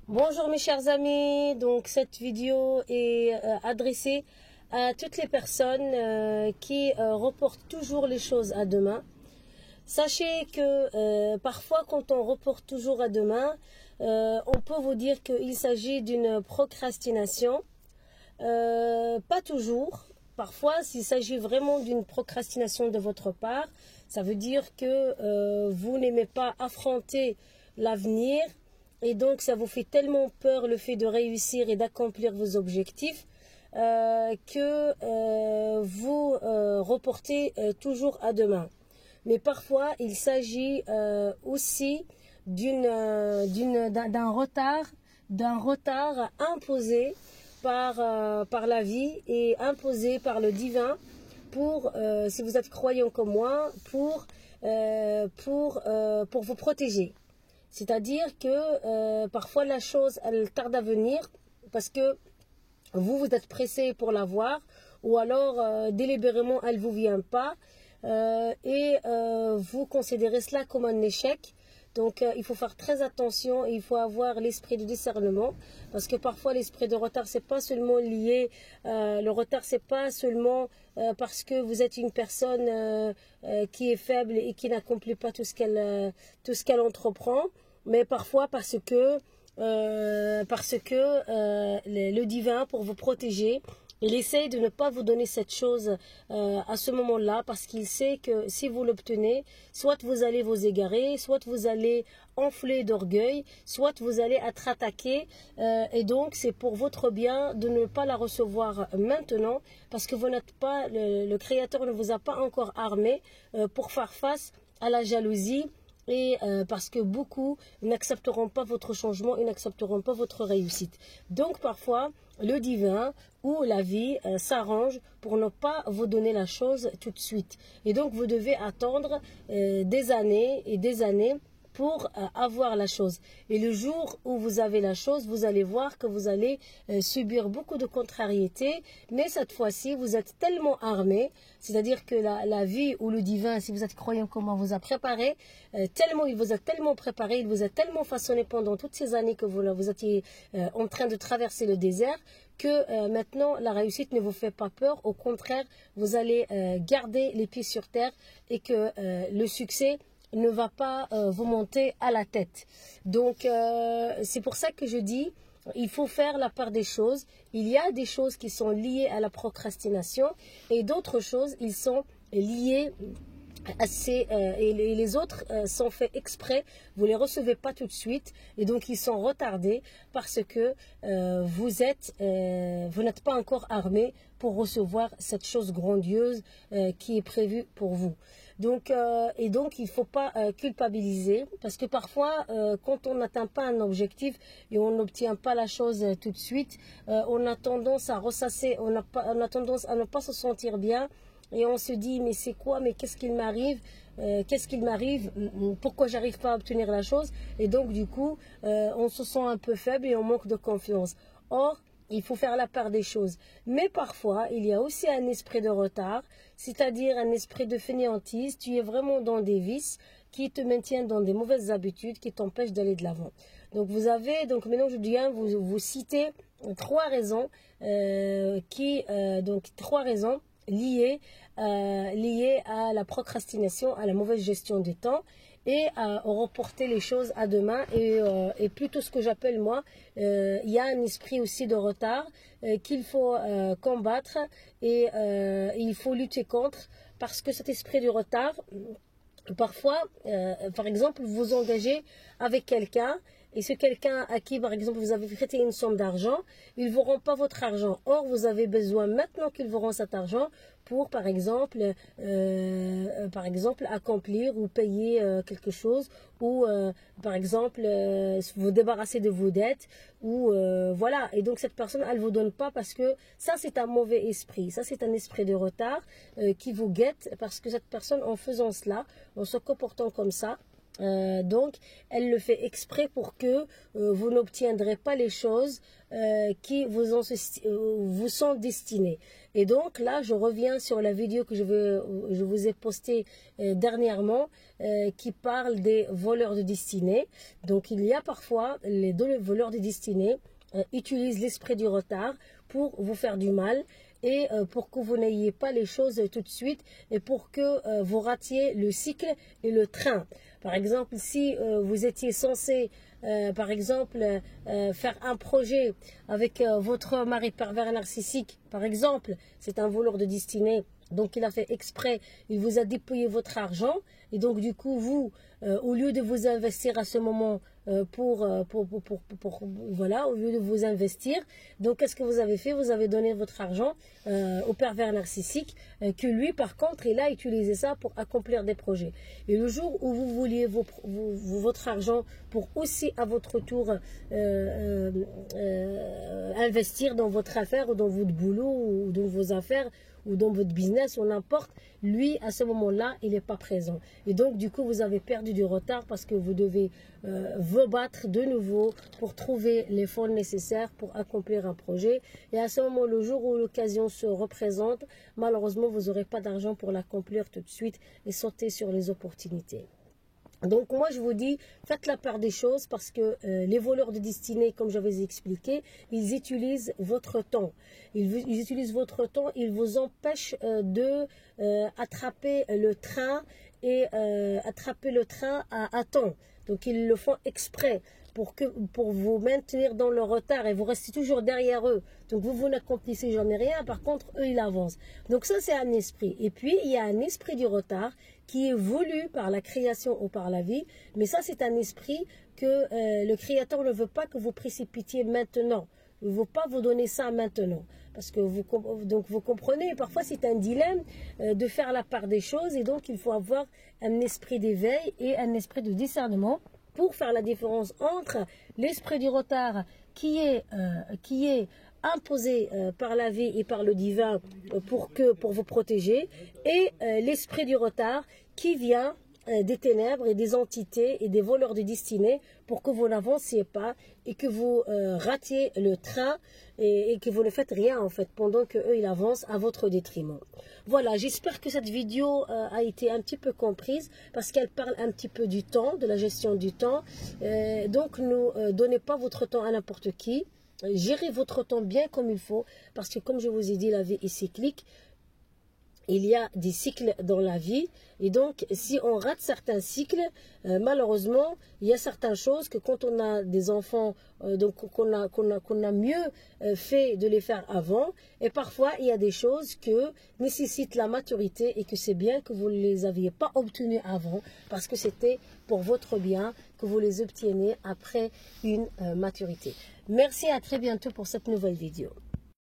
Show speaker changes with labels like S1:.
S1: Bonjour mes chers amis, donc cette vidéo est adressée à toutes les personnes qui reportent toujours les choses à demain. Sachez que parfois quand on reporte toujours à demain, on peut vous dire qu'il s'agit d'une procrastination. Pas toujours. Parfois, s'il s'agit vraiment d'une procrastination de votre part, ça veut dire que vous n'aimez pas affronter l'avenir. Et donc, ça vous fait tellement peur le fait de réussir et d'accomplir vos objectifs que vous reportez toujours à demain. Mais parfois, il s'agit aussi d'un retard imposé par la vie et imposé par le divin pour, si vous êtes croyant comme moi, pour vous protéger. C'est-à-dire que parfois la chose, elle tarde à venir parce que vous êtes pressé pour l'avoir ou alors délibérément elle ne vous vient pas et vous considérez cela comme un échec. Donc il faut faire très attention et il faut avoir l'esprit de discernement parce que parfois l'esprit de retard c'est pas seulement lié, le retard c'est pas seulement parce que vous êtes une personne qui est faible et qui n'accomplit pas tout ce qu'elle entreprend, mais parfois parce que le divin pour vous protéger, il essaye de ne pas vous donner cette chose à ce moment-là parce qu'il sait que si vous l'obtenez, soit vous allez vous égarer, soit vous allez enfler d'orgueil, soit vous allez être attaqué. Et donc, c'est pour votre bien de ne pas la recevoir maintenant parce que vous n'êtes pas, le Créateur ne vous a pas encore armé pour faire face à la jalousie. Et parce que beaucoup n'accepteront pas votre changement et n'accepteront pas votre réussite. Donc parfois, le divin ou la vie s'arrange pour ne pas vous donner la chose tout de suite. Et donc vous devez attendre des années et des années pour avoir la chose. Et le jour où vous avez la chose, vous allez voir que vous allez subir beaucoup de contrariétés, mais cette fois-ci, vous êtes tellement armé, c'est-à-dire que la vie ou le divin, si vous êtes croyant comment vous a préparé, il vous a tellement préparé, il vous a tellement façonné pendant toutes ces années que vous étiez en train de traverser le désert, que maintenant la réussite ne vous fait pas peur, au contraire, vous allez garder les pieds sur terre et que le succès ne va pas vous monter à la tête. Donc c'est pour ça que je dis il faut faire la part des choses. Il y a des choses qui sont liées à la procrastination et d'autres choses ils sont liées et les autres sont faits exprès, vous ne les recevez pas tout de suite et donc ils sont retardés parce que vous n'êtes pas encore armé pour recevoir cette chose grandiose qui est prévue pour vous. Donc, il ne faut pas culpabiliser parce que parfois quand on n'atteint pas un objectif et on n'obtient pas la chose tout de suite, on a tendance à ressasser, on a tendance à ne pas se sentir bien. Et on se dit, mais c'est quoi, mais qu'est-ce qu'il m'arrive, pourquoi j'arrive pas à obtenir la chose. Et donc du coup, on se sent un peu faible et on manque de confiance. Or, il faut faire la part des choses. Mais parfois, il y a aussi un esprit de retard, c'est-à-dire un esprit de fainéantise. Tu es vraiment dans des vices qui te maintiennent dans des mauvaises habitudes, qui t'empêchent d'aller de l'avant. Donc maintenant je viens vous citer trois raisons, trois raisons liées à la procrastination, à la mauvaise gestion du temps et à reporter les choses à demain et plutôt ce que j'appelle moi, il y a un esprit aussi de retard qu'il faut combattre et il faut lutter contre parce que cet esprit de retard, parfois, par exemple, vous vous engagez avec quelqu'un et ce quelqu'un à qui, par exemple, vous avez prêté une somme d'argent, il ne vous rend pas votre argent. Or, vous avez besoin maintenant qu'il vous rend cet argent pour, par exemple, accomplir ou payer quelque chose ou, par exemple, vous débarrasser de vos dettes ou voilà. Et donc, cette personne, elle ne vous donne pas parce que ça, c'est un mauvais esprit. Ça, c'est un esprit de retard qui vous guette parce que cette personne, en faisant cela, en se comportant comme ça, Donc, elle le fait exprès pour que vous n'obtiendrez pas les choses qui vous sont destinées. Et donc, là, je reviens sur la vidéo que je vous ai postée dernièrement qui parle des voleurs de destinée. Donc, il y a parfois les deux voleurs de destinée utilisent l'esprit du retard pour vous faire du mal et pour que vous n'ayez pas les choses tout de suite et pour que vous ratiez le cycle et le train. Par exemple, si vous étiez censé, par exemple, faire un projet avec votre mari pervers narcissique, par exemple, c'est un voleur de destinée, donc il a fait exprès, il vous a dépouillé votre argent, et donc du coup, vous, au lieu de vous investir à ce moment voilà, au lieu de vous investir, donc qu'est-ce que vous avez fait? Vous avez donné votre argent au pervers narcissique, que lui, par contre, il a utilisé ça pour accomplir des projets. Et le jour où vous vouliez votre argent pour aussi à votre tour investir dans votre affaire ou dans votre boulot ou dans vos affaires ou dans votre business ou n'importe, lui, à ce moment-là, il n'est pas présent. Et donc, du coup, vous avez perdu du retard parce que vous devez vous battre de nouveau pour trouver les fonds nécessaires pour accomplir un projet. Et à ce moment, le jour où l'occasion se représente, malheureusement, vous n'aurez pas d'argent pour l'accomplir tout de suite et sauter sur les opportunités. Donc moi je vous dis, faites la part des choses parce que les voleurs de destinée, comme je vous ai expliqué, ils utilisent votre temps. Ils utilisent votre temps, ils vous empêchent de attraper le train et attraper le train à temps. Donc ils le font exprès pour vous maintenir dans le retard et vous restez toujours derrière eux. Donc vous n'accomplissez jamais rien, par contre eux ils avancent. Donc ça c'est un esprit. Et puis il y a un esprit du retard qui est voulu par la création ou par la vie, mais ça c'est un esprit que le créateur ne veut pas que vous précipitiez maintenant. Il ne veut pas vous donner ça maintenant. Parce que vous comprenez, parfois c'est un dilemme de faire la part des choses et donc il faut avoir un esprit d'éveil et un esprit de discernement pour faire la différence entre l'esprit du retard qui est imposé par la vie et par le divin pour vous protéger et l'esprit du retard qui vient des ténèbres et des entités et des voleurs de destinée pour que vous n'avanciez pas et que vous ratiez le train et que vous ne faites rien en fait pendant qu'eux ils avancent à votre détriment. Voilà, j'espère que cette vidéo a été un petit peu comprise parce qu'elle parle un petit peu du temps, de la gestion du temps. Donc ne donnez pas votre temps à n'importe qui. Gérez votre temps bien comme il faut parce que comme je vous ai dit, la vie est cyclique. Il y a des cycles dans la vie et donc si on rate certains cycles, malheureusement il y a certaines choses que quand on a des enfants donc qu'on a mieux fait de les faire avant et parfois il y a des choses que nécessitent la maturité et que c'est bien que vous ne les aviez pas obtenues avant parce que c'était pour votre bien que vous les obteniez après une maturité. Merci, à très bientôt pour cette nouvelle vidéo.